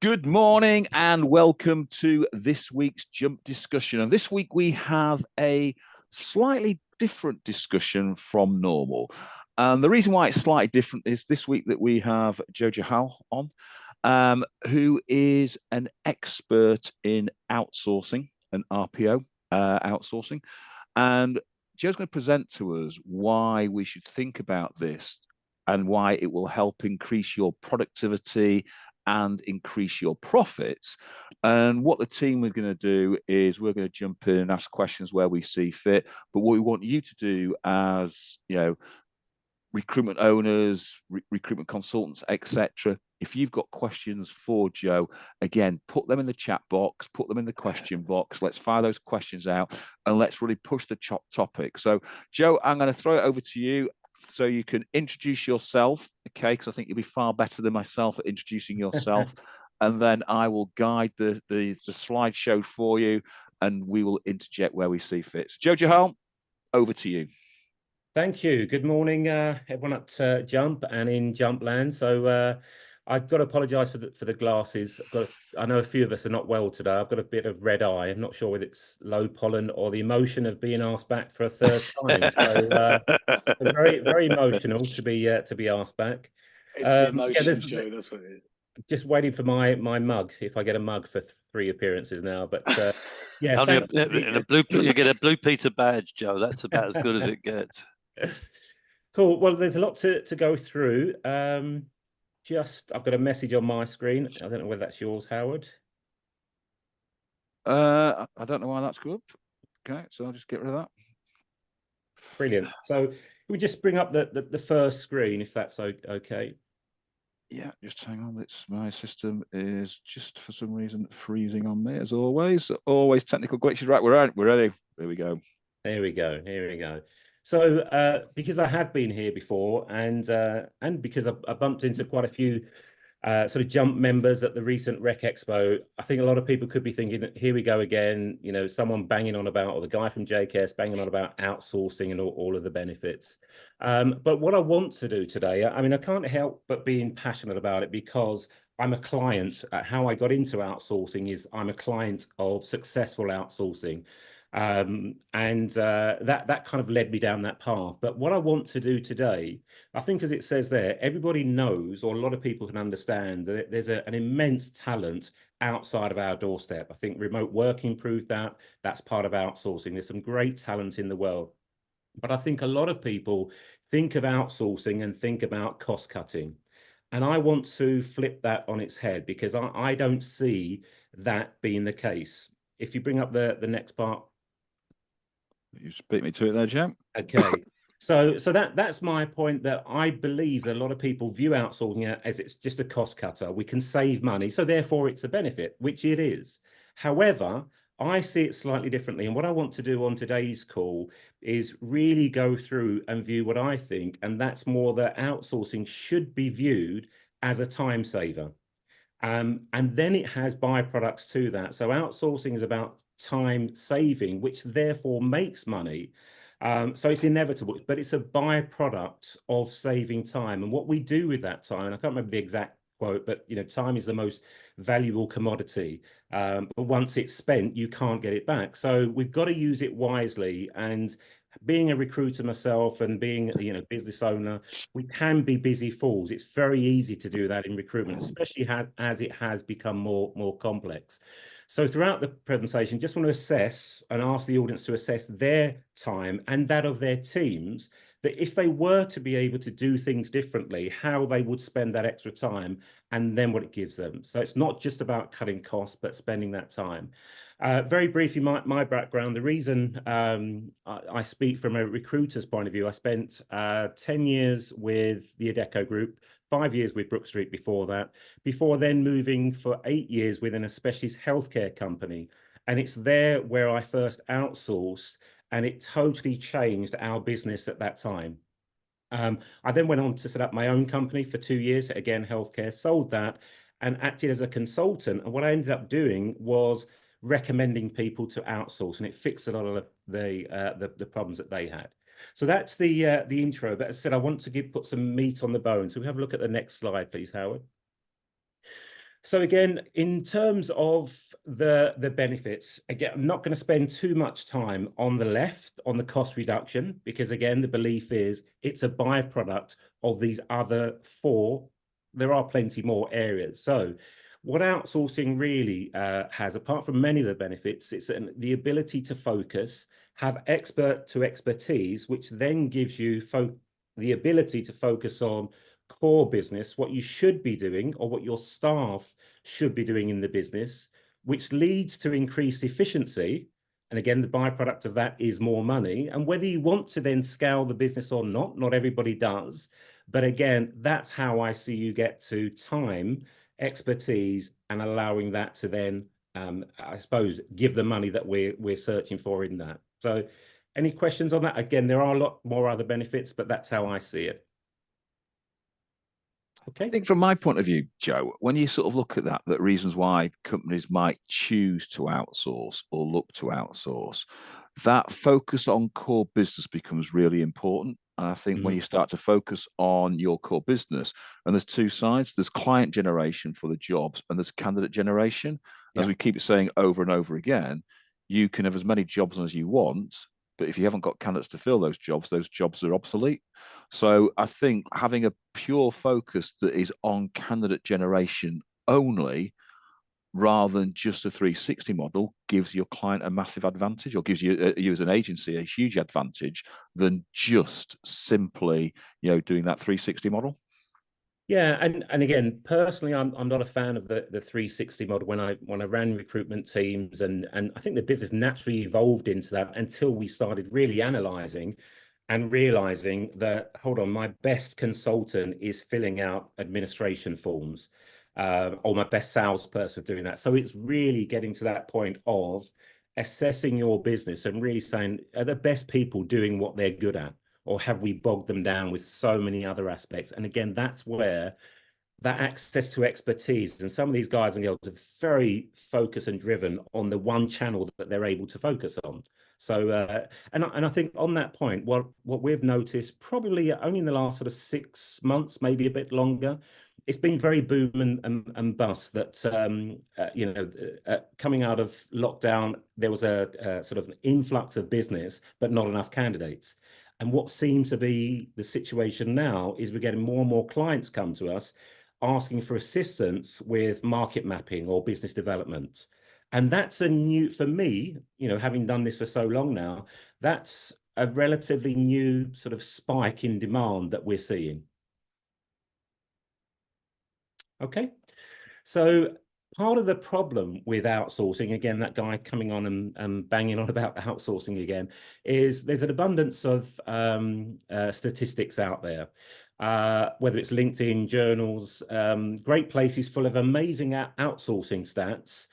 Good morning and welcome to this week's Jump discussion. And this week we have a slightly different discussion from normal. And the reason why it's slightly different is this week that we have Joe Jahal on, who is an expert in outsourcing and RPO outsourcing. And Joe's going to present to us why we should think about this and why it will help increase your productivity and increase your profits. And what the team are going to do is we're going to jump in and ask questions where we see fit. But what we want you to do as, recruitment owners, recruitment consultants, etc. If you've got questions for Joe, again, put them in the chat box, put them in the question box. Let's fire those questions out and let's really push the topic. So, Joe, I'm going to throw it over to you so you can introduce yourself, okay? Because I think you'll be far better than myself at introducing yourself. And then I will guide the slideshow for you and we will interject where we see fit. So, Joe Jahal, over to you. Thank you. Good morning, everyone at Jump and in Jump Land. So I've got to apologise for the glasses. I know a few of us are not well today. I've got a bit of red eye. I'm not sure whether it's low pollen or the emotion of being asked back for a third time. So very, very emotional to be asked back. It's the emotions, Joe. That's what it is. Just waiting for my mug, if I get a mug for 3 appearances now. But yeah, a blue. You get a Blue Peter badge, Joe. That's about as good as it gets. Cool. Well, there's a lot to go through. I've got a message on my screen. I don't know whether that's yours, Howard. I don't know why that's good. Okay, so I'll just get rid of that. Brilliant. So we just bring up the first screen, if that's okay. Yeah, just hang on. My system is just for some reason freezing on me as always. Always technical glitches. Right, we're ready. There we go. Here we go. So because I have been here before, and because I bumped into quite a few sort of Jump members at the recent Rec Expo, I think a lot of people could be thinking, here we go again, someone banging on about, or the guy from JKS banging on about outsourcing and all of the benefits. But what I want to do today, I mean, I can't help but being passionate about it because I'm a client. How I got into outsourcing is I'm a client of successful outsourcing. That kind of led me down that path. But what I want to do today, I think, as it says there, everybody knows, or a lot of people can understand, that there's an immense talent outside of our doorstep. I think remote working proved that. That's part of outsourcing. There's some great talent in the world. But I think a lot of people think of outsourcing and think about cost cutting. And I want to flip that on its head because I don't see that being the case. If you bring up the next part. You just beat me to it there, Jim. Okay. So that's my point, that I believe that a lot of people view outsourcing as it's just a cost cutter. We can save money, so therefore it's a benefit, which it is. However, I see it slightly differently. And what I want to do on today's call is really go through and view what I think. And that's more that outsourcing should be viewed as a time saver. And then it has byproducts to that. So outsourcing is about time saving, which therefore makes money. So it's inevitable, but it's a byproduct of saving time. And what we do with that time, and I can't remember the exact quote, but time is the most valuable commodity. But once it's spent, you can't get it back. So we've got to use it wisely. And being a recruiter myself and being a business owner, we can be busy fools. It's very easy to do that in recruitment, especially as it has become more complex. So throughout the presentation, just want to assess and ask the audience to assess their time and that of their teams, that if they were to be able to do things differently, how they would spend that extra time and then what it gives them. So it's not just about cutting costs, but spending that time. Very briefly, my background, the reason I speak from a recruiter's point of view, I spent 10 years with the Adecco Group, 5 years with Brook Street before that, before then moving for 8 years within a specialist healthcare company. And it's there where I first outsourced, and it totally changed our business at that time. I then went on to set up my own company for 2 years, again, healthcare, sold that and acted as a consultant. And what I ended up doing was recommending people to outsource, and it fixed a lot of the problems that they had. So that's the intro. But as I said, I want to put some meat on the bone. So we have a look at the next slide, please, Howard. So again, in terms of the benefits, again, I'm not going to spend too much time on the left on the cost reduction, because again, the belief is it's a byproduct of these other four. There are plenty more areas. So what outsourcing really has, apart from many of the benefits, it's the ability to focus, have expert to expertise, which then gives you the ability to focus on core business, what you should be doing or what your staff should be doing in the business, which leads to increased efficiency. And again, the byproduct of that is more money. And whether you want to then scale the business or not everybody does. But again, that's how I see you get to time, expertise, and allowing that to then, I suppose, give the money that we're searching for in that. So any questions on that? Again, there are a lot more other benefits, but that's how I see it. Okay. I think from my point of view, Joe, when you sort of look at that reasons why companies might choose to outsource or look to outsource, that focus on core business becomes really important. And I think when you start to focus on your core business, and there's two sides, there's client generation for the jobs and there's candidate generation. As we keep saying over and over again, you can have as many jobs as you want, but if you haven't got candidates to fill those jobs are obsolete. So I think having a pure focus that is on candidate generation only, rather than just a 360 model, gives your client a massive advantage, or gives you as an agency a huge advantage than just simply, doing that 360 model. Yeah, and again, personally, I'm not a fan of the 360 model. When I ran recruitment teams, and I think the business naturally evolved into that until we started really analysing and realising that, hold on, my best consultant is filling out administration forms, or my best salesperson doing that. So it's really getting to that point of assessing your business and really saying, are the best people doing what they're good at? Or have we bogged them down with so many other aspects? And again, that's where that access to expertise, and some of these guys and girls are very focused and driven on the one channel that they're able to focus on. So, and I think on that point, what we've noticed probably only in the last sort of 6 months, maybe a bit longer, it's been very boom and bust that, coming out of lockdown, there was a sort of an influx of business, but not enough candidates. And what seems to be the situation now is we're getting more and more clients come to us asking for assistance with market mapping or business development. And that's a new, for me, having done this for so long now, that's a relatively new sort of spike in demand that we're seeing. Okay, so part of the problem with outsourcing, again, that guy coming on and banging on about outsourcing again, is there's an abundance of statistics out there, whether it's LinkedIn, journals, great places full of amazing outsourcing stats,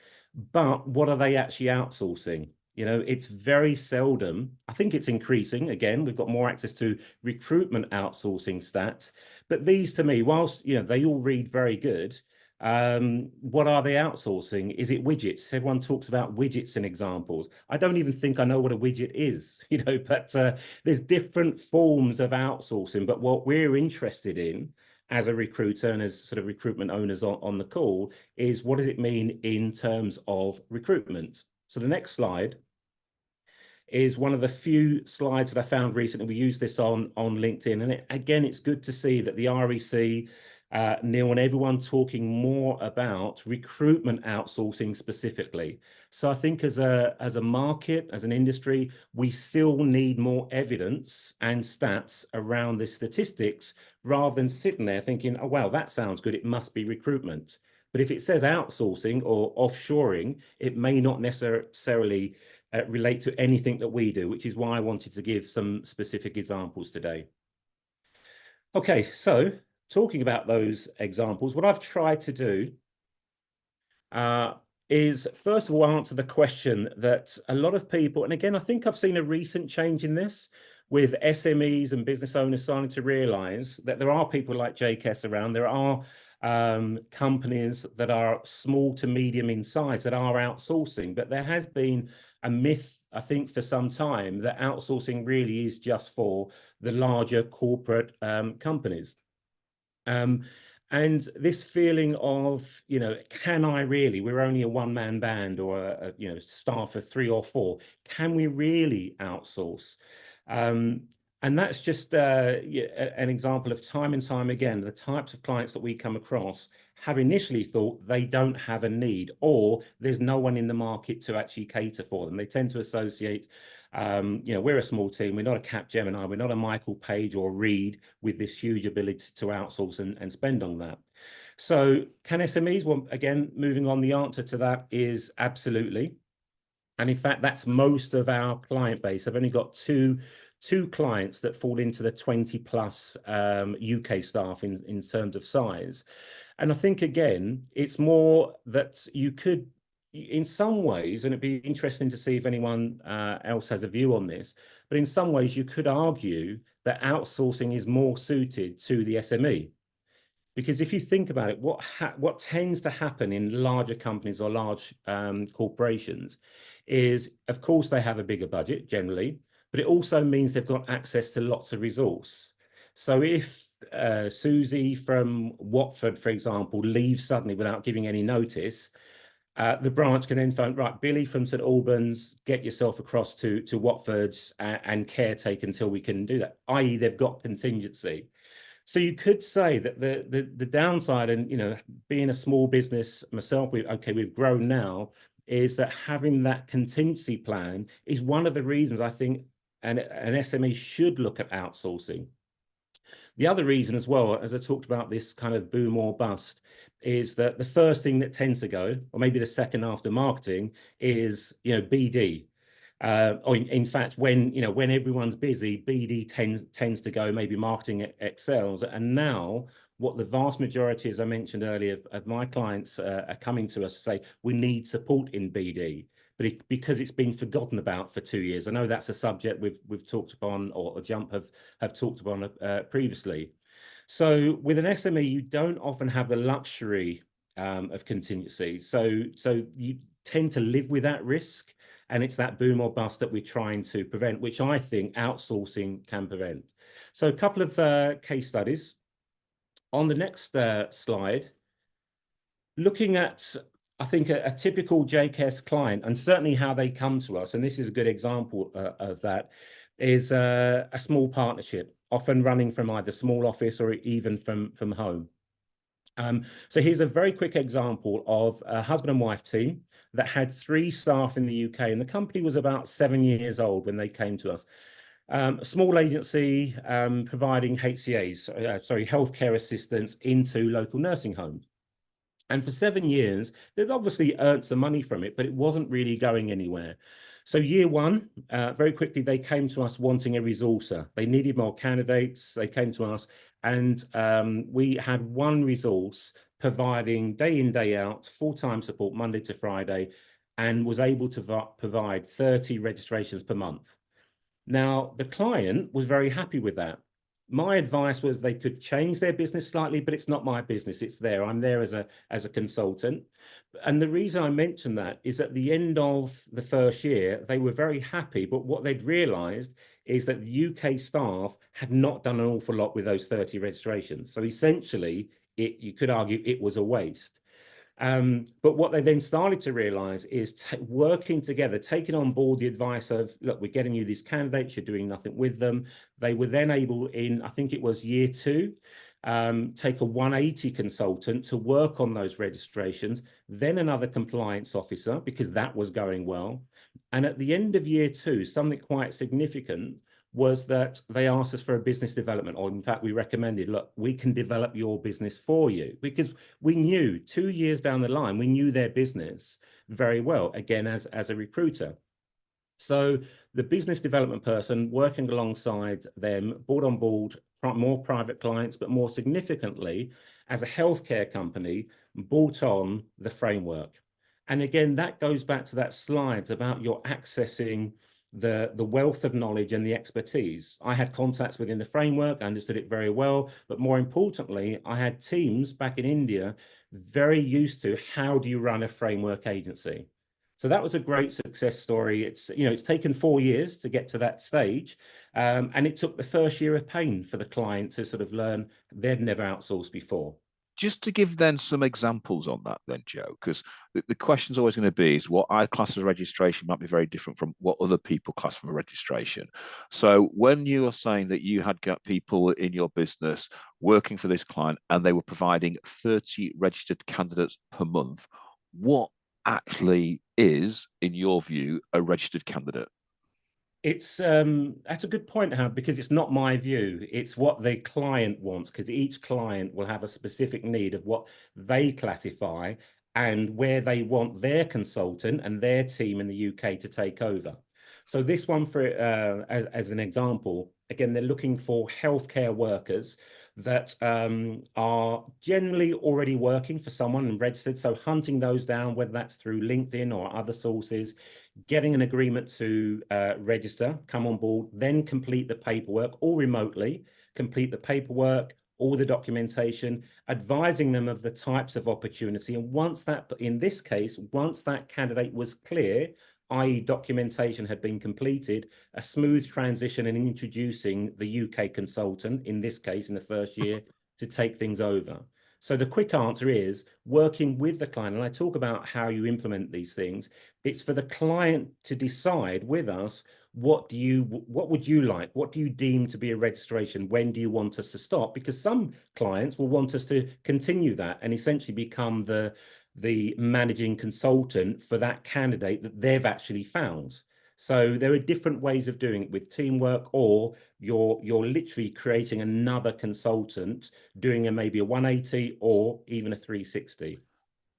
but what are they actually outsourcing? It's very seldom. I think it's increasing. Again, we've got more access to recruitment outsourcing stats, but these to me, whilst they all read very good, what are they outsourcing? Is it widgets? Everyone talks about widgets and examples. I don't even think I know what a widget is, but there's different forms of outsourcing. But what we're interested in as a recruiter and as sort of recruitment owners on the call is, what does it mean in terms of recruitment? So the next slide is one of the few slides that I found recently. We used this on LinkedIn, and again, it's good to see that the REC, Neil, and everyone talking more about recruitment outsourcing specifically. So I think as a market, as an industry, we still need more evidence and stats around the statistics, rather than sitting there thinking, oh, wow, that sounds good, it must be recruitment. But if it says outsourcing or offshoring, it may not necessarily relate to anything that we do, which is why I wanted to give some specific examples today. Okay, so talking about those examples, what I've tried to do is, first of all, answer the question that a lot of people, and again, I think I've seen a recent change in this, with SMEs and business owners starting to realize that there are people like JKS around. There are companies that are small to medium in size that are outsourcing, but there has been a myth, I think, for some time that outsourcing really is just for the larger corporate companies. And And this feeling of, you know, can I really, we're only a one-man band or you know, staff of 3 or 4, can we really outsource? And that's just an example of time and time again, the types of clients that we come across have initially thought they don't have a need, or there's no one in the market to actually cater for them. They tend to associate, you know, we're a small team, we're not a Capgemini, we're not a Michael Page or Reed with this huge ability to outsource and spend on that. So can SMEs? Well, again, moving on, the answer to that is absolutely. And in fact, that's most of our client base. I've only got two clients that fall into the 20 plus UK staff in terms of size. And I think, again, it's more that you could, in some ways, and it'd be interesting to see if anyone else has a view on this, but in some ways you could argue that outsourcing is more suited to the SME. Because if you think about it, what tends to happen in larger companies or large corporations is, of course, they have a bigger budget generally, but it also means they've got access to lots of resource. So if Susie from Watford, for example, leaves suddenly without giving any notice, the branch can then phone, right, Billy from St Albans, get yourself across to Watford and caretake until we can do that, i.e. they've got contingency. So you could say that the downside, and, you know, being a small business myself, we've grown now, is that having that contingency plan is one of the reasons I think an SME should look at outsourcing. The other reason as well, as I talked about this kind of boom or bust, is that the first thing that tends to go, or maybe the second after marketing, is, you know, BD. Or in fact, when everyone's busy, BD tends to go, maybe marketing excels. And now what the vast majority, as I mentioned earlier, of my clients are coming to us to say, we need support in BD, but because it's been forgotten about for 2 years. I know that's a subject we've talked upon, or Jump have talked upon previously. So with an SME, you don't often have the luxury of contingency. So you tend to live with that risk. And it's that boom or bust that we're trying to prevent, which I think outsourcing can prevent. So a couple of case studies. On the next slide, looking at, I think, a typical JKS client, and certainly how they come to us, and this is a good example of that, is a small partnership, often running from either small office or even from home. So here's a very quick example of a husband and wife team that had 3 staff in the UK, and the company was about 7 years old when they came to us. A small agency providing healthcare assistance into local nursing homes. And for 7 years, they'd obviously earned some money from it, but it wasn't really going anywhere. So year 1, very quickly, they came to us wanting a resourcer. They needed more candidates. They came to us, and we had one resource providing day in, day out, full-time support, Monday to Friday, and was able to provide 30 registrations per month. Now, the client was very happy with that. My advice was they could change their business slightly, but it's not my business, it's there. I'm there as a consultant. And the reason I mention that is at the end of the first year, they were very happy, but what they'd realized is that the UK staff had not done an awful lot with those 30 registrations. So essentially, you could argue it was a waste. But what they then started to realize is working together, taking on board the advice of, look, we're getting you these candidates, you're doing nothing with them. They were then able, in, I think it was year 2, take a 180 consultant to work on those registrations, then another compliance officer, because that was going well. And at the end of year 2, something quite significant was that they asked us for a business development, or in fact, we recommended, look, we can develop your business for you, because we knew 2 years down the line, we knew their business very well, again, as a recruiter. So the business development person working alongside them brought on board more private clients, but more significantly, as a healthcare company, brought on the framework. And again, that goes back to that slide about your accessing the wealth of knowledge and the expertise. I had contacts within the framework, I understood it very well, but more importantly, I had teams back in India very used to how do you run a framework agency. So that was a great success story. It's taken 4 years to get to that stage, and it took the first year of pain for the client to sort of learn they'd never outsourced before. just to give then some examples on that then, Joe, because the question's always going to be is what I class as registration might be very different from what other people class from a registration. So when you are saying that you had got people in your business working for this client and they were providing 30 registered candidates per month, what actually is, in your view, a registered candidate? It's that's a good point, Howard, because it's not my view. It's what the client wants, because each client will have a specific need of what they classify and where they want their consultant and their team in the UK to take over. So this one, for as an example, again, they're looking for healthcare workers that are generally already working for someone and registered. So hunting those down, whether that's through LinkedIn or other sources, getting an agreement to register, come on board, then complete the paperwork, or remotely complete the paperwork, all the documentation, advising them of the types of opportunity. And once that, in this case, once that candidate was clear, i.e. documentation had been completed, a smooth transition and introducing the UK consultant, in this case, in the first year, to take things over. So the quick answer is working with the client. And I talk about how you implement these things. It's for the client to decide with us, what would you like? What do you deem to be a registration? When do you want us to stop? Because some clients will want us to continue that and essentially become the managing consultant for that candidate that they've actually found. So there are different ways of doing it with teamwork, or you're literally creating another consultant doing maybe a 180 or even a 360.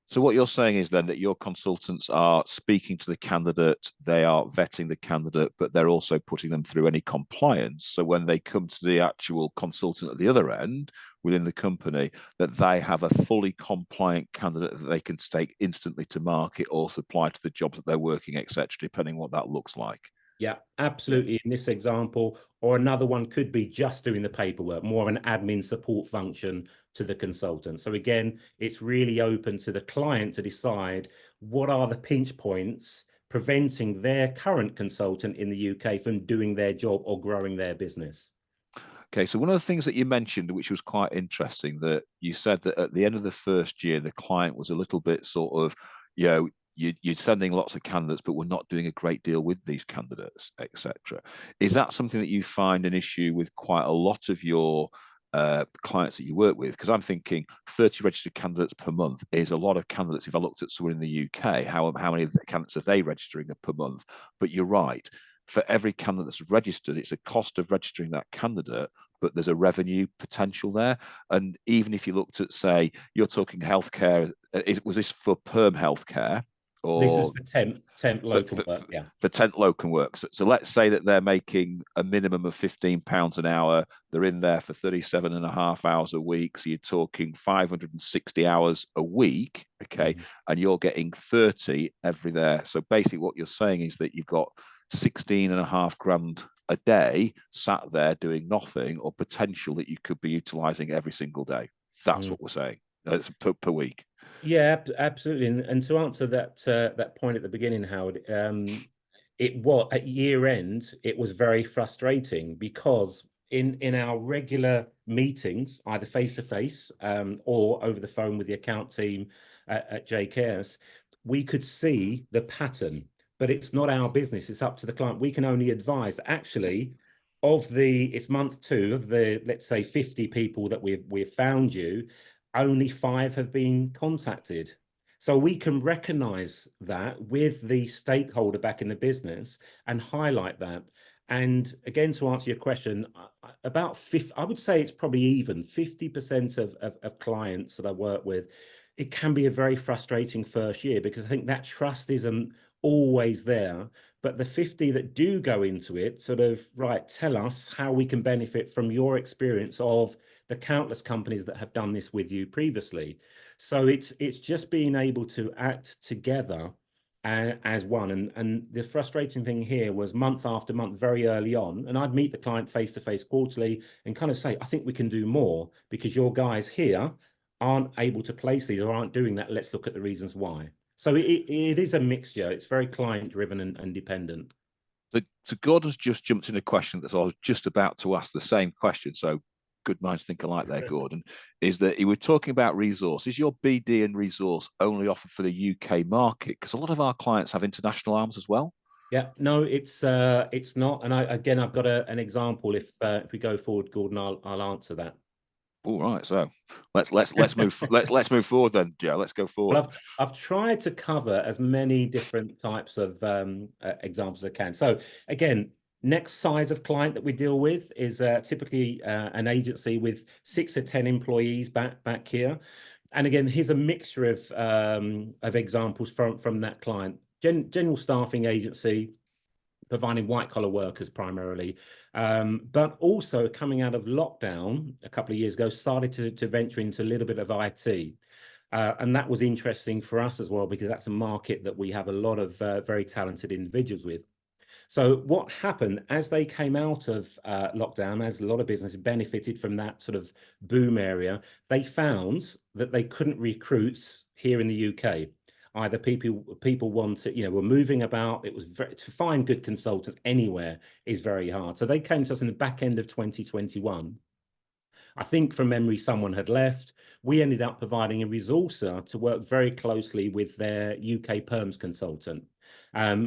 So what you're saying is then that your consultants are speaking to the candidate, they are vetting the candidate, but they're also putting them through any compliance. So when they come to the actual consultant at the other end within the company, that they have a fully compliant candidate that they can take instantly to market or supply to the jobs that they're working, etc., depending what that looks like. Yeah, absolutely. In this example, or another one could be just doing the paperwork, more of an admin support function to the consultant. So again, it's really open to the client to decide what are the pinch points preventing their current consultant in the UK from doing their job or growing their business. Okay, so one of the things that you mentioned, which was quite interesting, that you said that at the end of the first year, the client was a little bit sort of, you're sending lots of candidates, but we're not doing a great deal with these candidates, etc. Is that something that you find an issue with quite a lot of your clients that you work with? Because I'm thinking 30 registered candidates per month is a lot of candidates. If I looked at someone in the UK, how many candidates are they registering per month? But you're right. For every candidate that's registered, it's a cost of registering that candidate, but there's a revenue potential there. And even if you looked at, say, you're talking healthcare, was this for perm healthcare? Or this is for temp local work, yeah. For temp locum work. So let's say that they're making a minimum of £15 an hour. They're in there for 37.5 hours a week. So you're talking 560 hours a week, okay? Mm-hmm. And you're getting 30 every there. So basically what you're saying is that you've got 16.5 grand a day sat there doing nothing, or potential that you could be utilizing every single day. That's what we're saying. It's per week. Yeah, absolutely. And to answer that point at the beginning, Howard, it was at year end, it was very frustrating because in our regular meetings, either face to face or over the phone with the account team at JKS, we could see the pattern, but it's not our business. It's up to the client. We can only advise. Actually, it's month 2 of the, let's say, 50 people that we've found you, only 5 have been contacted. So we can recognize that with the stakeholder back in the business and highlight that. And again, to answer your question, about 50, I would say it's probably even 50% of clients that I work with, it can be a very frustrating first year because I think that trust isn't always there. But the 50 that do go into it sort of, right, tell us how we can benefit from your experience of the countless companies that have done this with you previously. So it's just being able to act together as one. And the frustrating thing here was month after month, very early on, and I'd meet the client face to face quarterly and kind of say, I think we can do more because your guys here aren't able to place these or aren't doing that. Let's look at the reasons why. So it is a mixture. It's very client driven and dependent. So Gordon's just jumped in a question that I was just about to ask the same question. So good minds think alike there, Gordon, is that you were talking about resource. Is your BD and resource only offered for the UK market? Because a lot of our clients have international arms as well. Yeah, no, it's not. And again, I've got an example. If we go forward, Gordon, I'll answer that. All right, so let's move forward then, Joe. Let's go forward. Well, I've tried to cover as many different types of examples as I can. So again, next size of client that we deal with is typically an agency with 6 to 10 employees back here. And again, here's a mixture of examples from that client. General staffing agency, providing white collar workers primarily, but also coming out of lockdown a couple of years ago, started to venture into a little bit of IT. And that was interesting for us as well, because that's a market that we have a lot of very talented individuals with. So what happened as they came out of lockdown, as a lot of businesses benefited from that sort of boom area, they found that they couldn't recruit here in the UK. Either people wanted, were moving about. It was to find good consultants anywhere is very hard. So they came to us in the back end of 2021. I think from memory, someone had left. We ended up providing a resourcer to work very closely with their UK perms consultant.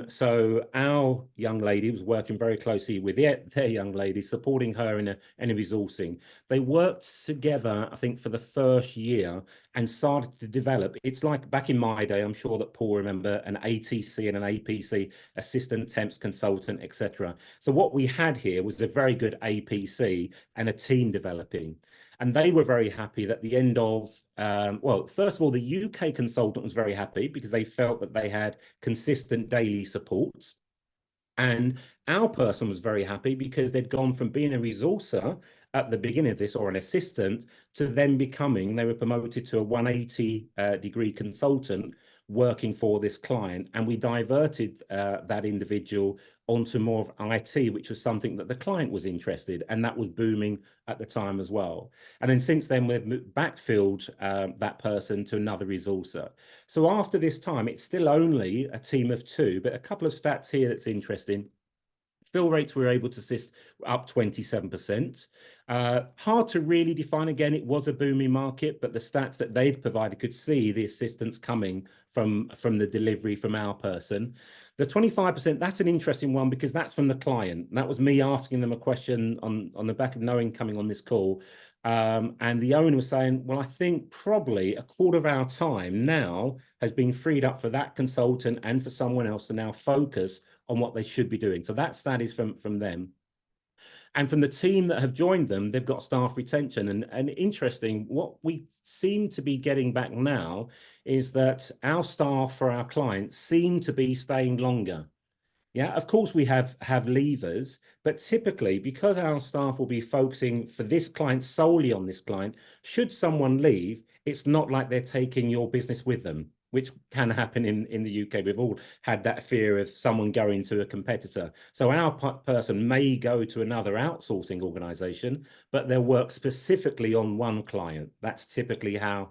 So our young lady was working very closely with their young lady, supporting her in a resourcing. They worked together, I think, for the first year and started to develop. It's like back in my day, I'm sure that Paul remember an ATC and an APC, assistant temps consultant, etc. So what we had here was a very good APC and a team developing. And they were very happy that the end of, well, first of all, the UK consultant was very happy because they felt that they had consistent daily support. And our person was very happy because they'd gone from being a resourcer at the beginning of this, or an assistant, to then they were promoted to a 180 degree consultant working for this client. And we diverted that individual onto more of IT, which was something that the client was interested, and that was booming at the time as well. And then since then, we've backfilled that person to another resourcer. So after this time, it's still only a team of 2, but a couple of stats here that's interesting. Fill rates we were able to assist up 27%. Hard to really define. Again, it was a booming market, but the stats that they'd provided could see the assistance coming from the delivery from our person. The 25%, that's an interesting one because that's from the client. That was me asking them a question on the back of knowing coming on this call. And the owner was saying, well, I think probably a quarter of our time now has been freed up for that consultant and for someone else to now focus on what they should be doing. So that stat is from them. And from the team that have joined them, they've got staff retention. And interesting, what we seem to be getting back now is that our staff for our clients seem to be staying longer. Yeah, of course we have leavers, but typically because our staff will be focusing for this client solely on this client, should someone leave, it's not like they're taking your business with them, which can happen in the UK. We've all had that fear of someone going to a competitor. So our person may go to another outsourcing organization, but they'll work specifically on one client. That's typically how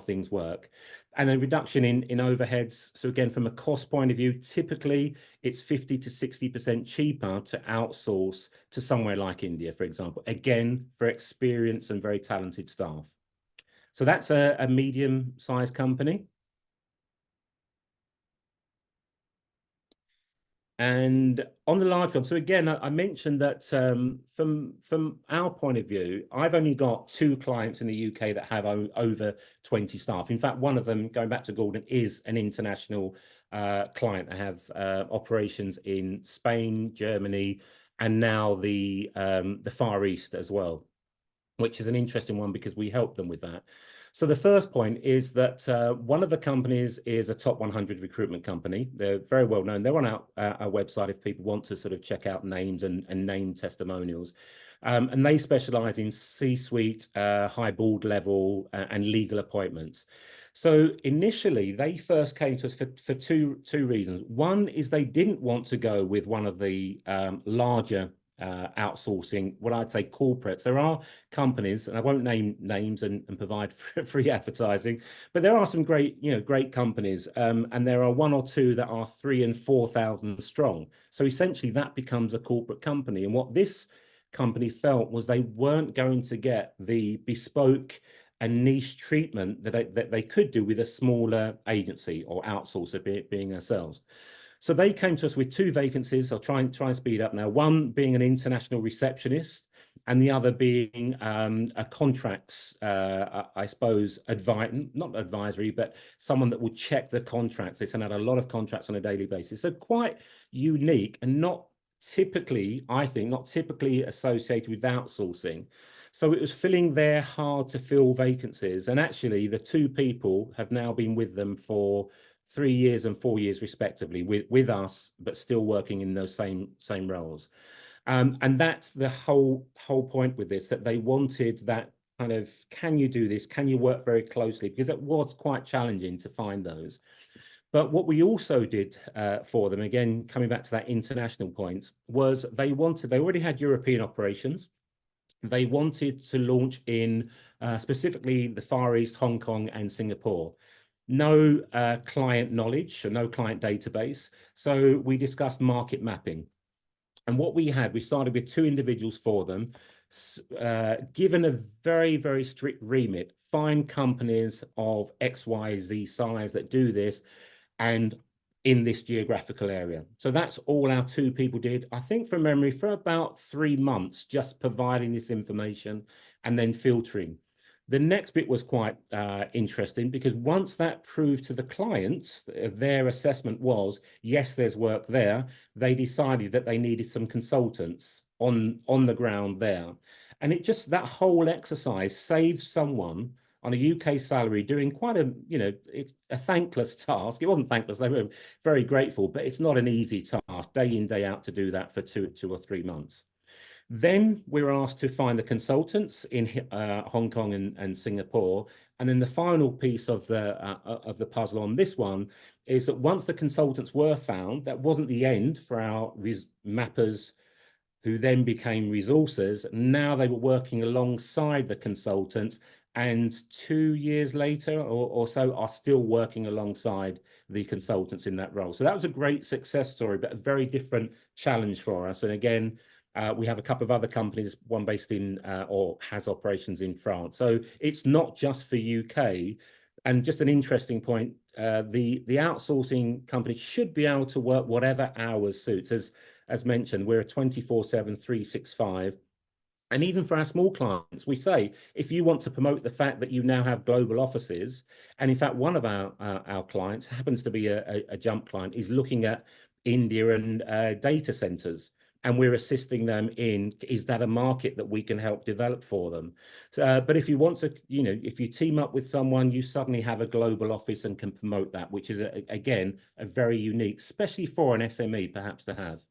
things work. And then reduction in overheads. So again, from a cost point of view, typically it's 50 to 60% cheaper to outsource to somewhere like India, for example, again, for experienced and very talented staff. So that's a medium-sized company. And on the large one, so again, I mentioned that from our point of view, I've only got 2 clients in the UK that have over 20 staff. In fact, one of them, going back to Gordon, is an international client. I have operations in Spain, Germany, and now the Far East as well, which is an interesting one because we help them with that. So the first point is that one of the companies is a top 100 recruitment company. They're very well known. They're on our website if people want to sort of check out names and name testimonials. And they specialize in C-suite, high board level and legal appointments. So initially, they first came to us for two reasons. One is they didn't want to go with one of the larger outsourcing, what I'd say corporates. There are companies, and I won't name names and provide free advertising, but there are some great companies, and there are 1 or 2 that are 3,000 and 4,000 strong. So essentially that becomes a corporate company. And what this company felt was they weren't going to get the bespoke and niche treatment that they could do with a smaller agency or outsourcer, being ourselves. So they came to us with 2 vacancies. I'll try and speed up now. One being an international receptionist, and the other being a contracts, I suppose, not advisory, but someone that will check the contracts. They send out a lot of contracts on a daily basis. So quite unique and not typically, I think, not typically associated with outsourcing. So it was filling their hard to fill vacancies. And actually the 2 people have now been with them for 3 years and 4 years respectively with us, but still working in those same roles. And that's the whole point with this, that they wanted that kind of, can you do this? Can you work very closely? Because it was quite challenging to find those. But what we also did for them, again, coming back to that international point, was they already had European operations. They wanted to launch in specifically the Far East, Hong Kong and Singapore. No client knowledge, so no client database. So we discussed market mapping. And what we started with 2 individuals for them, given a very, very strict remit, find companies of X, Y, Z size that do this and in this geographical area. So that's all our 2 people did, I think from memory, for about 3 months, just providing this information and then filtering. The next bit was quite interesting, because once that proved to the clients, their assessment was, yes, there's work there, they decided that they needed some consultants on the ground there. And it just, that whole exercise saved someone on a UK salary doing quite a, it's a thankless task. It wasn't thankless, they were very grateful, but it's not an easy task, day in, day out, to do that for 2 or 3 months. Then we were asked to find the consultants in Hong Kong and Singapore. And then the final piece of the puzzle on this one is that once the consultants were found, that wasn't the end for our mappers, who then became resources. Now they were working alongside the consultants, and 2 years later or so are still working alongside the consultants in that role. So that was a great success story, but a very different challenge for us. And again, we have a couple of other companies, one based in or has operations in France. So it's not just for UK. And just an interesting point, the outsourcing company should be able to work whatever hours suits. As mentioned, we're a 24/7, 365. And even for our small clients, we say, if you want to promote the fact that you now have global offices, and in fact, one of our clients happens to be a Jump client, is looking at India and data centers. And we're assisting them in, is that a market that we can help develop for them? But if you want to, if you team up with someone, you suddenly have a global office and can promote that, which is, again, a very unique, especially for an SME, perhaps, to have.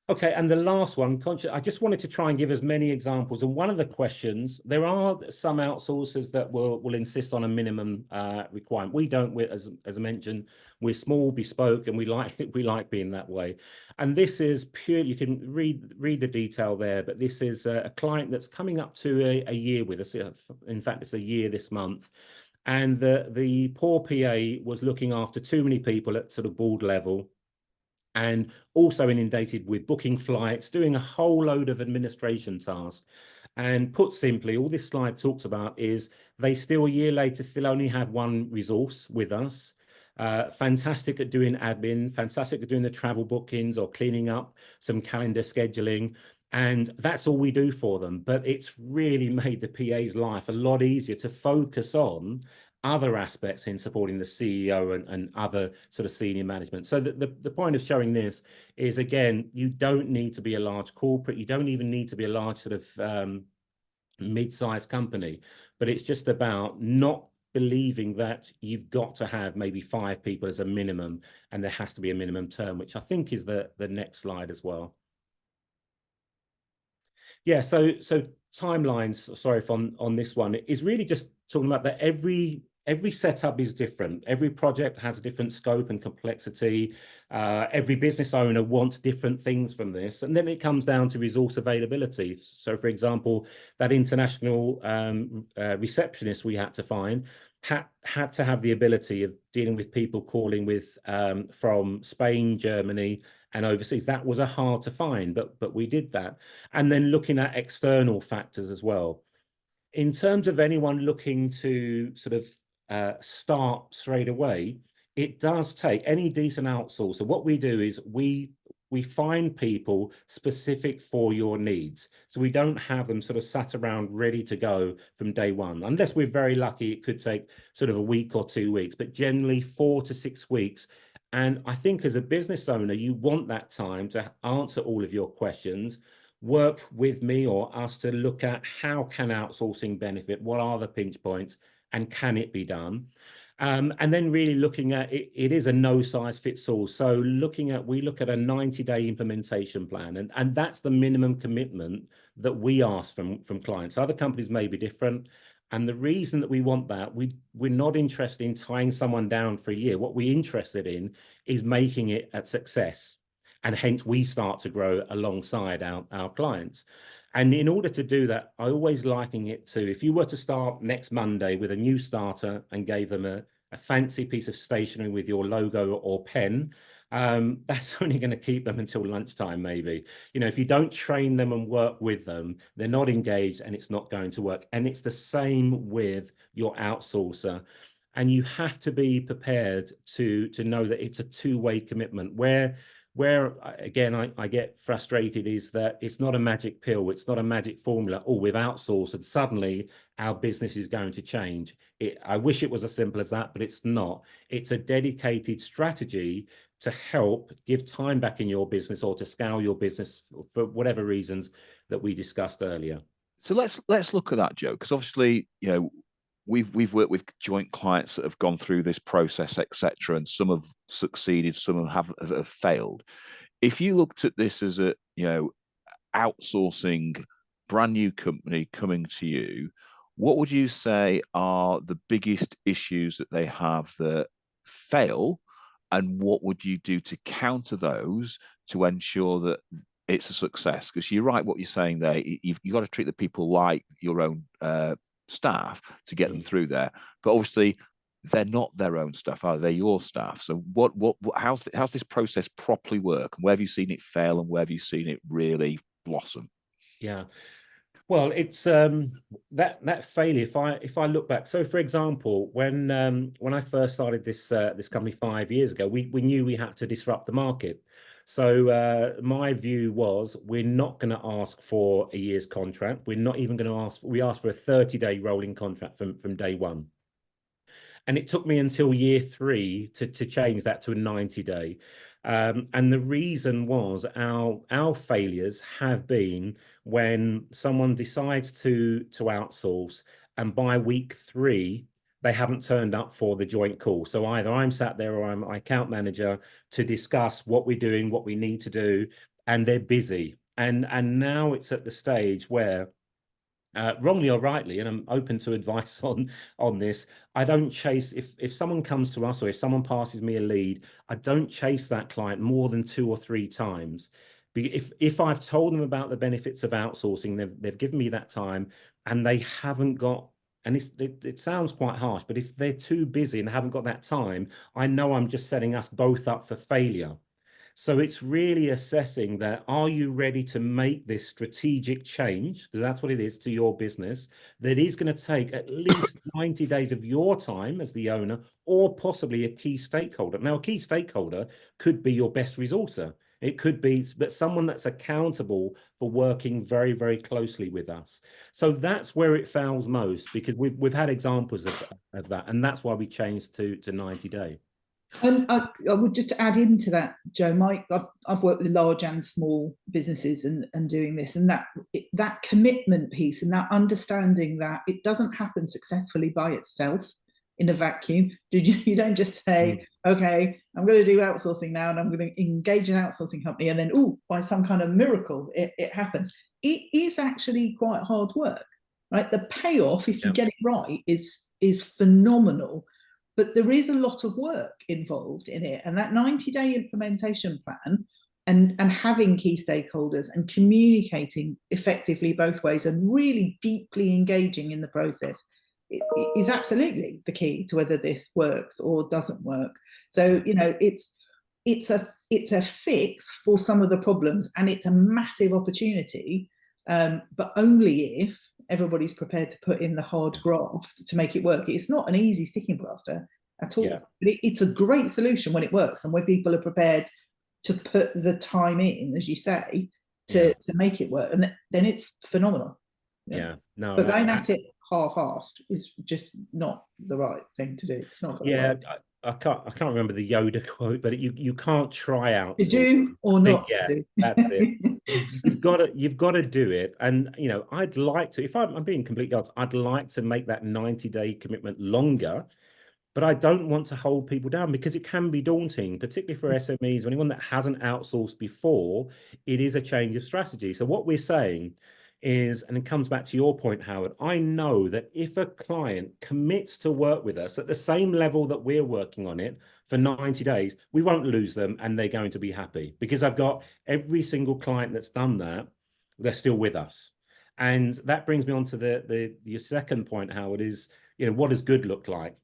Okay, and the last one, I just wanted to try and give as many examples. And one of the questions, there are some outsourcers that will insist on a minimum requirement. We don't, as I mentioned, we're small, bespoke, and we like being that way. And this is pure, you can read the detail there, but this is a client that's coming up to a year with us. In fact, it's a year this month. And the poor PA was looking after too many people at sort of board level, and also inundated with booking flights, doing a whole load of administration tasks. And put simply, all this slide talks about is they still, a year later, still only have one resource with us. Fantastic at doing admin, fantastic at doing the travel bookings or cleaning up some calendar scheduling. And that's all we do for them. But it's really made the PA's life a lot easier to focus on other aspects in supporting the CEO and other sort of senior management. So the point of showing this is, again, you don't need to be a large corporate. You don't even need to be a large sort of mid-sized company, but it's just about not believing that you've got to have maybe 5 people as a minimum, and there has to be a minimum term, which I think is the next slide as well. Yeah, so timelines, sorry if on this one, is really just talking about that every setup is different. Every project has a different scope and complexity. Every business owner wants different things from this. And then it comes down to resource availability. So for example, that international receptionist we had to find, had to have the ability of dealing with people calling with from Spain, Germany, and overseas. That was hard to find, but we did that. And then looking at external factors as well. In terms of anyone looking to sort of start straight away, it does take any decent outsourcer. What we do is we find people specific for your needs. So we don't have them sort of sat around ready to go from day one. Unless we're very lucky, it could take sort of a week or 2 weeks, but generally 4 to 6 weeks. And I think as a business owner, you want that time to answer all of your questions, work with me or us to look at how can outsourcing benefit, what are the pinch points, and can it be done? And then really looking at it, it is a no size fits all. So we look at a 90-day implementation plan, and that's the minimum commitment that we ask from clients. Other companies may be different. And the reason that we want that, we're not interested in tying someone down for a year. What we're interested in is making it a success. And hence we start to grow alongside our clients. And in order to do that, I always liken it to, if you were to start next Monday with a new starter and gave them a fancy piece of stationery with your logo or pen, that's only going to keep them until lunchtime, maybe. You know, if you don't train them and work with them, they're not engaged and it's not going to work. And it's the same with your outsourcer. And you have to be prepared to know that it's a two-way commitment. Where again, I get frustrated is that it's not a magic pill. It's not a magic formula. Oh, we've outsourced and suddenly our business is going to change. I wish it was as simple as that, but it's not. It's a dedicated strategy to help give time back in your business or to scale your business for whatever reasons that we discussed earlier. So let's look at that, Joe, because obviously, you know, we've worked with joint clients that have gone through this process, etc., and some have succeeded, some have failed. If you looked at this as a, you know, outsourcing brand new company coming to you, what would you say are the biggest issues that they have that fail, and what would you do to counter those to ensure that it's a success? Because you're right, what you're saying there, you've got to treat the people like your own staff to get them through there. But obviously, they're not their own staff, are they? Your staff. So how's this process properly work? And where have you seen it fail, and where have you seen it really blossom? Yeah. Well, it's that failure. If I look back, so for example, when I first started this company 5 years ago, we knew we had to disrupt the market. So my view was, we're not going to ask for a year's contract. We're not even going to ask. We asked for a 30-day rolling contract from day one. And it took me until year 3 to change that to a 90-day. And the reason was our failures have been when someone decides to outsource, and by week 3, they haven't turned up for the joint call. So either I'm sat there or I'm account manager to discuss what we're doing, what we need to do, and they're busy. And now it's at the stage where, wrongly or rightly, and I'm open to advice on this, I don't chase, if someone comes to us or if someone passes me a lead, I don't chase that client more than 2 or 3 times. If I've told them about the benefits of outsourcing, they've given me that time, and they haven't got, and it sounds quite harsh, but if they're too busy and haven't got that time, I know I'm just setting us both up for failure. So it's really assessing that, are you ready to make this strategic change? Because that's what it is to your business. That is going to take at least 90 days of your time as the owner, or possibly a key stakeholder. Now, a key stakeholder could be your best resourcer. It could be, but someone that's accountable for working very, very closely with us. So that's where it fails most, because we've had examples of that, and that's why we changed to 90-day. I would just add into that, Joe, Mike, I've worked with large and small businesses and doing this, and that commitment piece and that understanding that it doesn't happen successfully by itself in a vacuum. You don't just say, okay, I'm going to do outsourcing now and I'm going to engage an outsourcing company, and then, oh, by some kind of miracle, it happens. It is actually quite hard work, right? The payoff, if you get it right, is phenomenal. But there is a lot of work involved in it. And that 90-day implementation plan and having key stakeholders and communicating effectively both ways and really deeply engaging in the process is absolutely the key to whether this works or doesn't work. So, you know, it's a fix for some of the problems, and it's a massive opportunity, but only if everybody's prepared to put in the hard graft to make it work. It's not an easy sticking plaster at all, but it's a great solution when it works, and when people are prepared to put the time in, as you say, to make it work, and then it's phenomenal. No, but going at it half-assed is just not the right thing to do. It's not going to work. I can't remember the Yoda quote, but you can't try out to do or not do. That's it. you've got to do it. And you know, I'd like to, if I'm being completely honest, I'd like to make that 90-day commitment longer, but I don't want to hold people down, because it can be daunting, particularly for SMEs or anyone that hasn't outsourced before. It is a change of strategy. So what we're saying is, and it comes back to your point, Howard, I know that if a client commits to work with us at the same level that we're working on it for 90 days, we won't lose them, and they're going to be happy, because I've got every single client that's done that, they're still with us. And that brings me on to your second point, Howard, is, you know, what does good look like?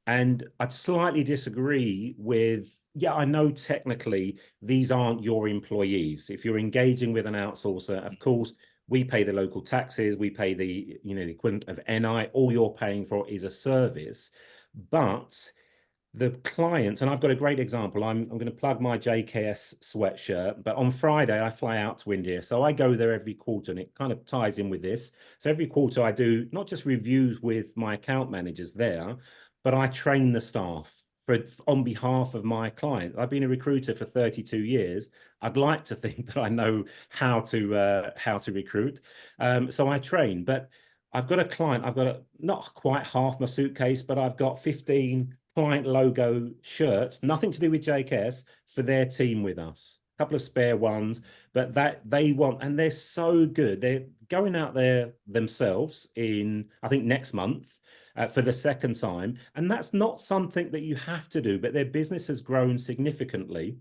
And I'd slightly disagree with, I know technically these aren't your employees. If you're engaging with an outsourcer, of course, we pay the local taxes, we pay the, you know, the equivalent of NI, all you're paying for is a service. But the clients, and I've got a great example, I'm going to plug my JKS sweatshirt, but on Friday I fly out to India. So I go there every quarter, and it kind of ties in with this. So every quarter I do not just reviews with my account managers there, but I train the staff on behalf of my client. I've been a recruiter for 32 years. I'd like to think that I know how to recruit. So I train, but I've got a client, I've got not quite half my suitcase, but I've got 15 client logo shirts, nothing to do with JKS, for their team with us. A couple of spare ones, but that they want, and they're so good. They're going out there themselves in, I think, next month. For the second time, and that's not something that you have to do, but their business has grown significantly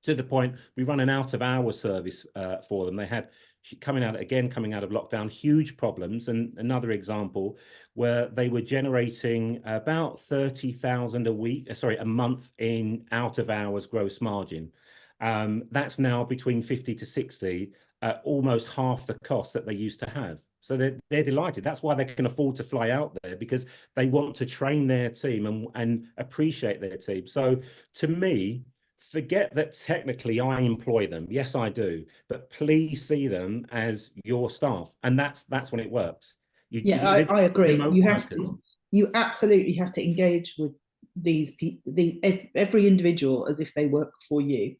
to the point we run an out of hours service for them. They had, coming out of lockdown, huge problems. And another example where they were generating about 30,000 a month in out of hours gross margin. That's now between 50 to 60, almost half the cost that they used to have. So they're delighted. That's why they can afford to fly out there, because they want to train their team and appreciate their team. So to me, forget that technically I employ them. Yes, I do. But please see them as your staff. And that's when it works. I agree. You absolutely have to engage with these people, every individual, as if they work for you.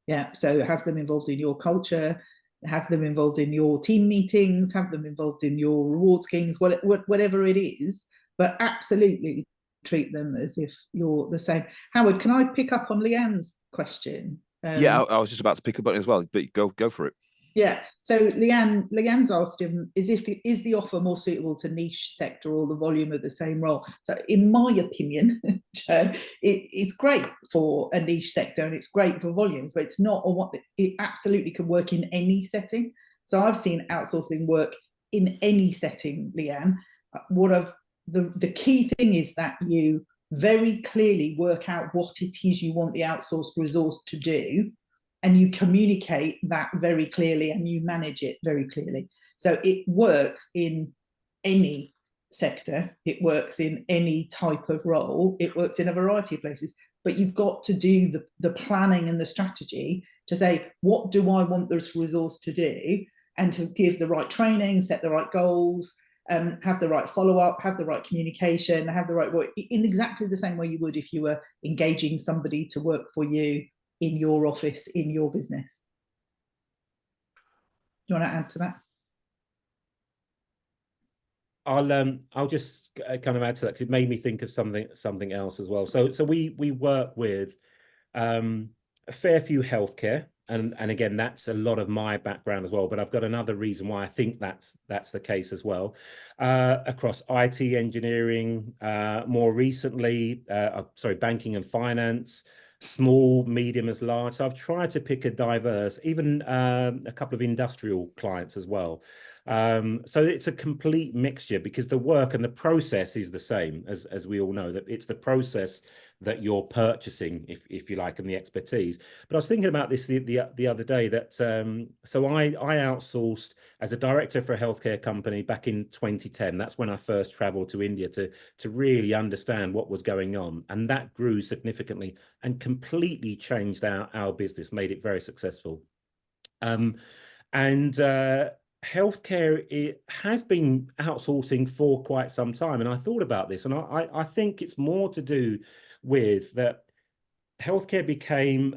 Yeah. So have them involved in your culture, have them involved in your team meetings, have them involved in your reward schemes, whatever it is, but absolutely treat them as if you're the same. Howard, can I pick up on Leanne's question? I was just about to pick up on it as well, but go for it. Yeah. So Leanne's asked him, is the offer more suitable to niche sector or the volume of the same role? So in my opinion, Joe, it's great for a niche sector and it's great for volumes, but it's not it absolutely can work in any setting. So I've seen outsourcing work in any setting, Leanne. The key thing is that you very clearly work out what it is you want the outsourced resource to do, and you communicate that very clearly and you manage it very clearly. So it works in any sector, it works in any type of role, it works in a variety of places, but you've got to do the planning and the strategy to say, what do I want this resource to do? And to give the right training, set the right goals, have the right follow-up, have the right communication, have the right work, in exactly the same way you would if you were engaging somebody to work for you in your office, in your business. Do you want to add to that? I'll just kind of add to that, because it made me think of something else as well. So we work with a fair few healthcare, and again, that's a lot of my background as well. But I've got another reason why I think that's the case as well. Across IT, engineering, more recently, banking and finance, small, medium as large. So I've tried to pick a diverse, even a couple of industrial clients as well. So it's a complete mixture, because the work and the process is the same, as we all know, that it's the process that you're purchasing, if you like, and the expertise. But I was thinking about this the other day, that so I outsourced as a director for a healthcare company back in 2010. That's when I first traveled to India to really understand what was going on, and that grew significantly and completely changed our business, made it very successful. Healthcare, it has been outsourcing for quite some time, and I thought about this, and I think it's more to do with that healthcare became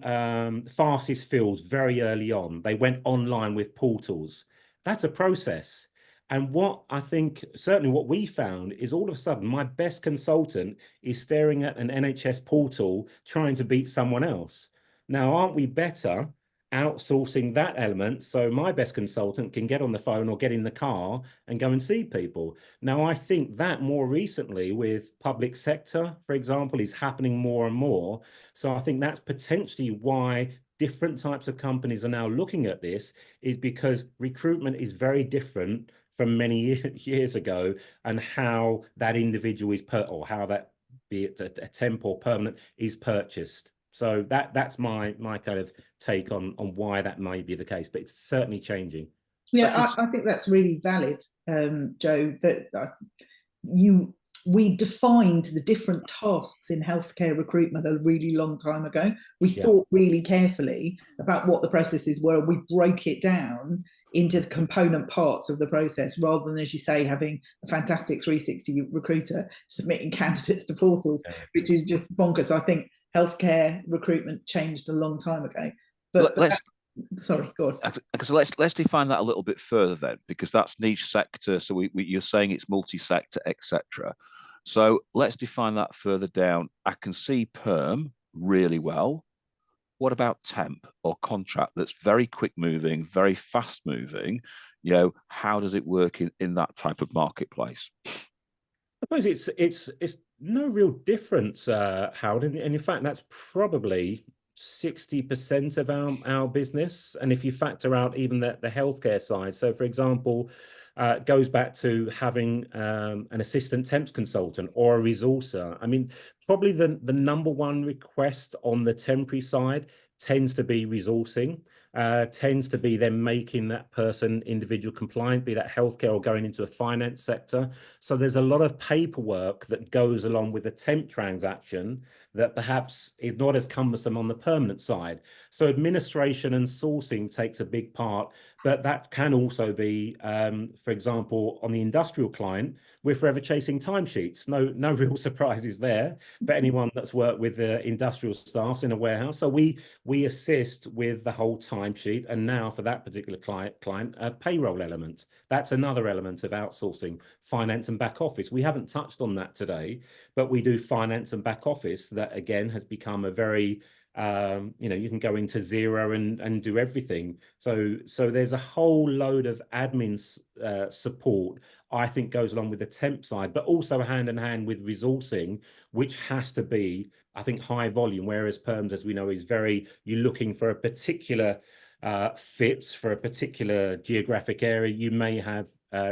fastest fills very early on. They went online with portals. That's a process. And what I think, certainly what we found, is all of a sudden my best consultant is staring at an NHS portal trying to beat someone else. Now, aren't we better outsourcing that element so my best consultant can get on the phone or get in the car and go and see people? Now, I think that more recently with public sector, for example, is happening more and more. So I think that's potentially why different types of companies are now looking at this, is because recruitment is very different from many years ago, and how that individual is or how that, be it a temp or permanent, is purchased. So that's my kind of take on why that may be the case, but it's certainly changing. Yeah, I think that's really valid, Joe, that we defined the different tasks in healthcare recruitment a really long time ago. We thought really carefully about what the processes were. We broke it down into the component parts of the process, rather than, as you say, having a fantastic 360 recruiter submitting candidates to portals, which is just bonkers. I think healthcare recruitment changed a long time ago. But sorry, go on. So let's define that a little bit further then, because that's niche sector. So you're saying it's multi-sector, etc. So let's define that further down. I can see perm really well. What about temp or contract that's very quick moving, very fast moving? You know, how does it work in that type of marketplace? I suppose it's no real difference, Howard, and in fact that's probably 60% of our business. And if you factor out even the healthcare side, so for example, it goes back to having an assistant temps consultant or a resourcer. I mean, probably the number one request on the temporary side tends to be resourcing, tends to be them making that person individual compliant, be that healthcare or going into a finance sector. So there's a lot of paperwork that goes along with the temp transaction that perhaps is not as cumbersome on the permanent side. So administration and sourcing takes a big part, but that can also be, for example, on the industrial client, we're forever chasing timesheets. No real surprises there for anyone that's worked with industrial staffs in a warehouse. So we assist with the whole timesheet, and now for that particular client, a payroll element. That's another element of outsourcing, finance and back office. We haven't touched on that today, but we do finance and back office. That again has become a very you can go into Zero and do everything. So there's a whole load of admin support, I think, goes along with the temp side, but also hand in hand with resourcing, which has to be, I think, high volume, whereas perms, as we know, is you're looking for a particular fits for a particular geographic area. You may have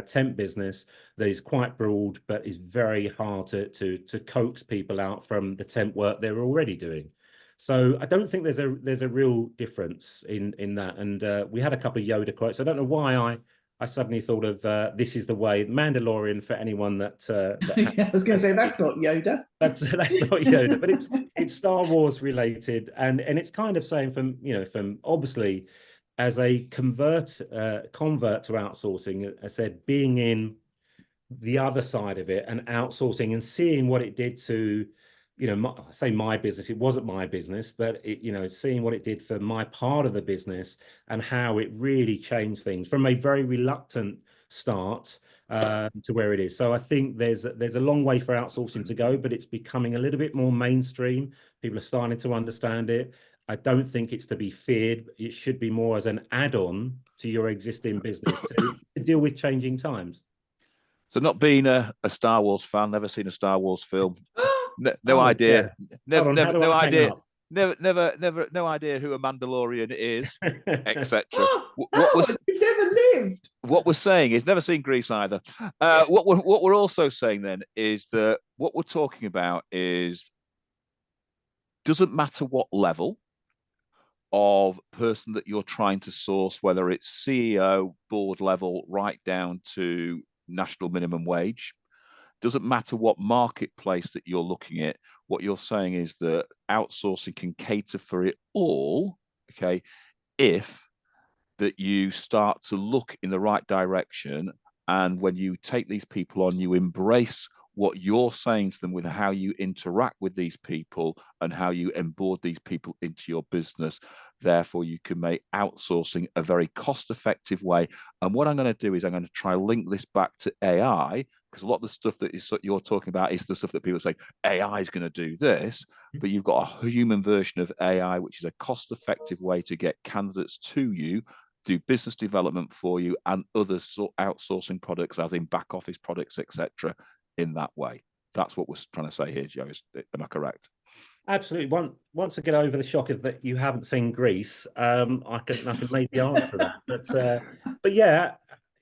temp business that is quite broad, but is very hard to coax people out from the temp work they're already doing. So I don't think there's a real difference in that. And we had a couple of Yoda quotes. I don't know why I suddenly thought of this is the way, Mandalorian, for anyone that I was going to say that's not Yoda. That's not Yoda, but it's Star Wars related, and it's kind of saying from obviously as a convert to outsourcing, I said, being in the other side of it and outsourcing and seeing what it did to, my business. It wasn't my business, but seeing what it did for my part of the business and how it really changed things from a very reluctant start to where it is. So I think there's a long way for outsourcing to go, but it's becoming a little bit more mainstream. People are starting to understand it. I don't think it's to be feared. It should be more as an add-on to your existing business to deal with changing times. So not being a Star Wars fan, never seen a Star Wars film. No idea. Yeah. No idea. never, no idea who a Mandalorian is, etc. You've never lived. What we're saying is never seen Greece either. What we're also saying then is that what we're talking about is doesn't matter what level of person that you're trying to source, whether it's CEO, board level, right down to national minimum wage. Doesn't matter what marketplace that you're looking at. What you're saying is that outsourcing can cater for it all, okay, if that you start to look in the right direction. And when you take these people on, you embrace what you're saying to them with how you interact with these people and how you onboard these people into your business. Therefore, you can make outsourcing a very cost-effective way. And what I'm going to do is I'm going to try link this back to AI, because a lot of the stuff that you're talking about is the stuff that people say, AI is going to do this, but you've got a human version of AI, which is a cost-effective way to get candidates to you, do business development for you, and other outsourcing products, as in back office products, etc. in that way. That's what we're trying to say here, Joe. Am I correct? Absolutely. Once I get over the shock of that you haven't seen Greece, I can maybe answer that. But yeah,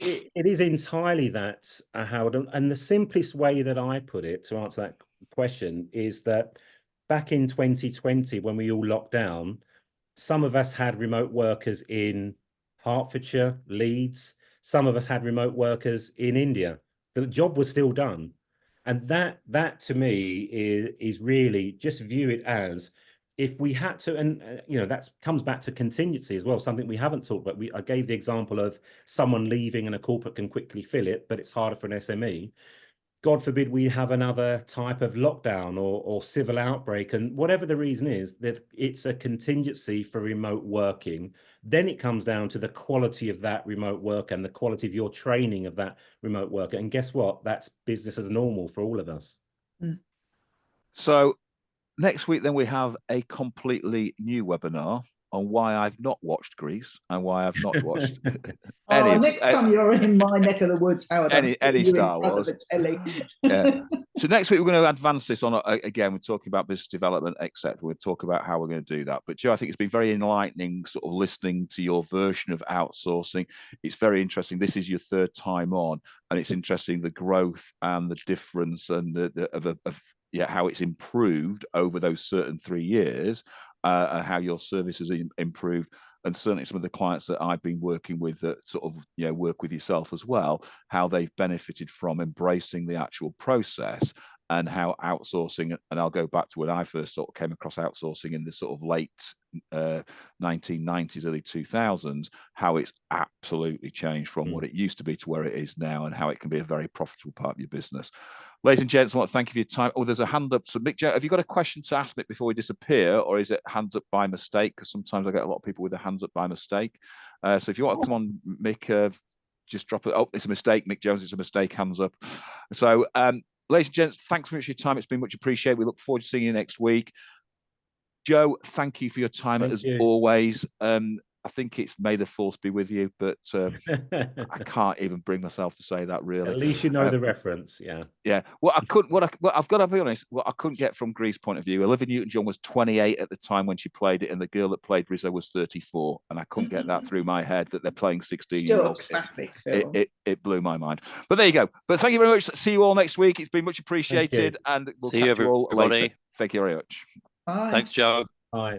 it is entirely that, Howard. And the simplest way that I put it to answer that question is that back in 2020, when we all locked down, some of us had remote workers in Hertfordshire, Leeds. Some of us had remote workers in India. The job was still done. And that to me is really, just view it as, if we had to, and that comes back to contingency as well, something we haven't talked about. I gave the example of someone leaving and a corporate can quickly fill it, but it's harder for an SME. God forbid we have another type of lockdown or civil outbreak, and whatever the reason is, that it's a contingency for remote working. Then it comes down to the quality of that remote work and the quality of your training of that remote worker. And guess what? That's business as normal for all of us. So next week, then, we have a completely new webinar on why I've not watched Greece and why I've not watched next time you're in my neck of the woods, Howard, any Star Wars. Yeah. So next week we're going to advance this on again. We're talking about business development, etc. We'll talk about how we're going to do that. But Joe, I think it's been very enlightening, sort of listening to your version of outsourcing. It's very interesting. This is your third time on, and it's interesting the growth and the difference and how it's improved over those certain 3 years. How your service has improved, and certainly some of the clients that I've been working with that sort of work with yourself as well, how they've benefited from embracing the actual process, and how outsourcing, and I'll go back to when I first sort of came across outsourcing in the sort of late 1990s, early 2000s, how it's absolutely changed from what it used to be to where it is now, and how it can be a very profitable part of your business. Ladies and gents, I want to thank you for your time. Oh, there's a hand up. So, Mick, have you got a question to ask me before we disappear, or is it hands up by mistake? Because sometimes I get a lot of people with their hands up by mistake. So if you want to come on, Mick, just drop it. Oh, it's a mistake, Mick Jones. It's a mistake. Hands up. So, ladies and gents, thanks very much for your time. It's been much appreciated. We look forward to seeing you next week. Joe, thank you for your time as always. I think it's may the force be with you, but I can't even bring myself to say that, really. At least you know the reference, yeah. Yeah. Well, I couldn't. I've got to be honest. What I couldn't get from Greece's point of view, Olivia Newton-John was 28 at the time when she played it, and the girl that played Rizzo was 34, and I couldn't get that through my head that they're playing 16-year-olds. Still a classic film. It blew my mind. But there you go. But thank you very much. See you all next week. It's been much appreciated, and we'll catch you all later. Thank you very much. Bye. Thanks, Joe. Bye.